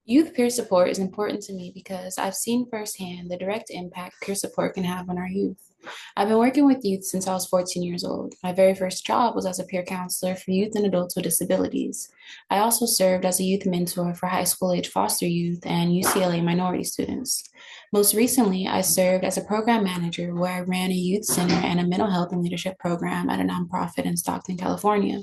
Youth peer support is important to me because I've seen firsthand the direct impact peer support can have on our youth. I've been working with youth since I was 14 years old. My very first job was as a peer counselor for youth and adults with disabilities. I also served as a youth mentor for high school age foster youth and UCLA minority students. Most recently, I served as a program manager where I ran a youth center and a mental health and leadership program at a nonprofit in Stockton, California.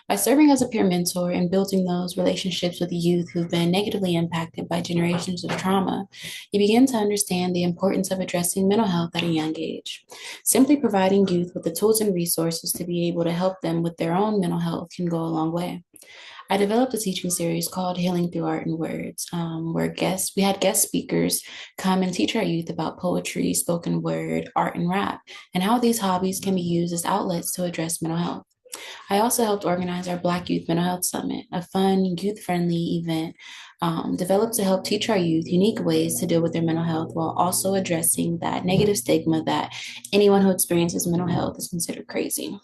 By serving as a peer mentor and building those relationships with youth who've been negatively impacted by generations of trauma, you begin to understand the importance of addressing mental health at a young age. Simply providing youth with the tools and resources to be able to help them with their own mental health can go a long way. I developed a teaching series called Healing Through Art and Words, where we had guest speakers come and teach our youth about poetry, spoken word, art, and rap, and how these hobbies can be used as outlets to address mental health. I also helped organize our Black Youth Mental Health Summit, a fun, youth friendly event developed to help teach our youth unique ways to deal with their mental health while also addressing that negative stigma that anyone who experiences mental health is considered crazy.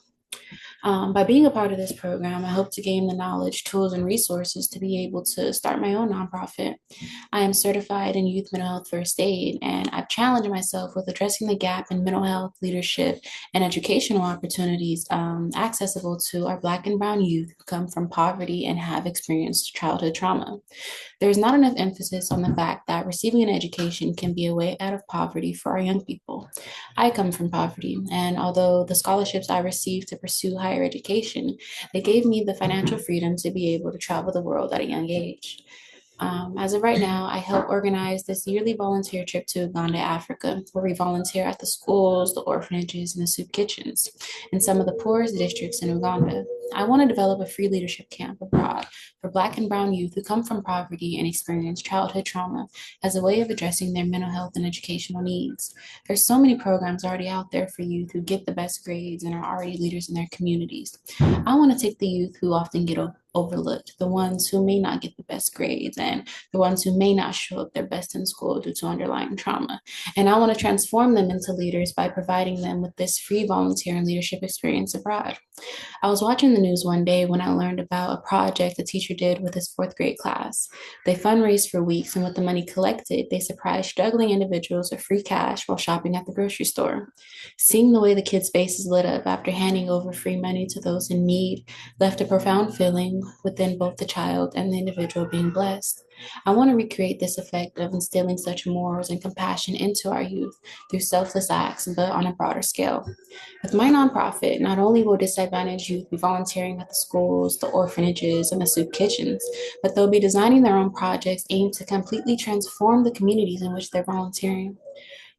By being a part of this program, I hope to gain the knowledge, tools, and resources to be able to start my own nonprofit. I am certified in youth mental health first aid, and I've challenged myself with addressing the gap in mental health, leadership, and educational opportunities accessible to our Black and Brown youth who come from poverty and have experienced childhood trauma. There's not enough emphasis on the fact that receiving an education can be a way out of poverty for our young people. I come from poverty, and although the scholarships I received to pursue higher education, they gave me the financial freedom to be able to travel the world at a young age. As of right now, I help organize this yearly volunteer trip to Uganda, Africa, where we volunteer at the schools, the orphanages, and the soup kitchens in some of the poorest districts in Uganda. I want to develop a free leadership camp abroad for Black and Brown youth who come from poverty and experience childhood trauma as a way of addressing their mental health and educational needs. There's so many programs already out there for youth who get the best grades and are already leaders in their communities. I want to take the youth who often get overlooked, the ones who may not get the best grades and the ones who may not show up their best in school due to underlying trauma. And I want to transform them into leaders by providing them with this free volunteer and leadership experience abroad. I was watching the news one day when I learned about a project a teacher did with his fourth grade class. They fundraised for weeks, and with the money collected, they surprised struggling individuals with free cash while shopping at the grocery store. Seeing the way the kids' faces lit up after handing over free money to those in need left a profound feeling within both the child and the individual being blessed. I want to recreate this effect of instilling such morals and compassion into our youth through selfless acts, but on a broader scale. With my nonprofit, not only will disadvantaged youth be volunteering at the schools, the orphanages, and the soup kitchens, but they'll be designing their own projects aimed to completely transform the communities in which they're volunteering,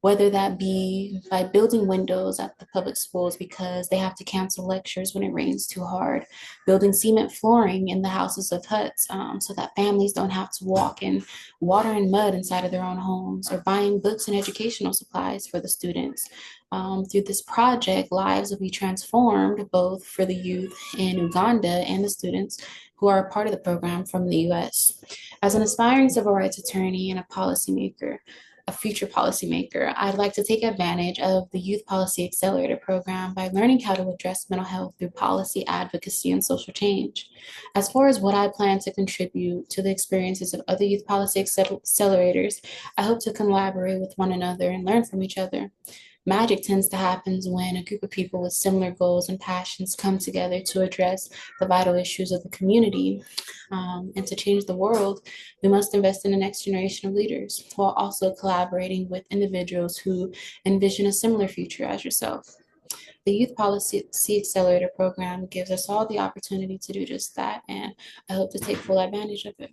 whether that be by building windows at the public schools because they have to cancel lectures when it rains too hard, building cement flooring in the houses of huts so that families don't have to walk in water and mud inside of their own homes, or buying books and educational supplies for the students. Through this project, lives will be transformed both for the youth in Uganda and the students who are a part of the program from the US. As an aspiring civil rights attorney and a future policymaker, I'd like to take advantage of the Youth Policy Accelerator program by learning how to address mental health through policy advocacy and social change. As far as what I plan to contribute to the experiences of other youth policy accelerators, I hope to collaborate with one another and learn from each other. Magic tends to happen when a group of people with similar goals and passions come together to address the vital issues of the community. And to change the world, we must invest in the next generation of leaders while also collaborating with individuals who envision a similar future as yourself. The Youth Policy Accelerator program gives us all the opportunity to do just that, and I hope to take full advantage of it.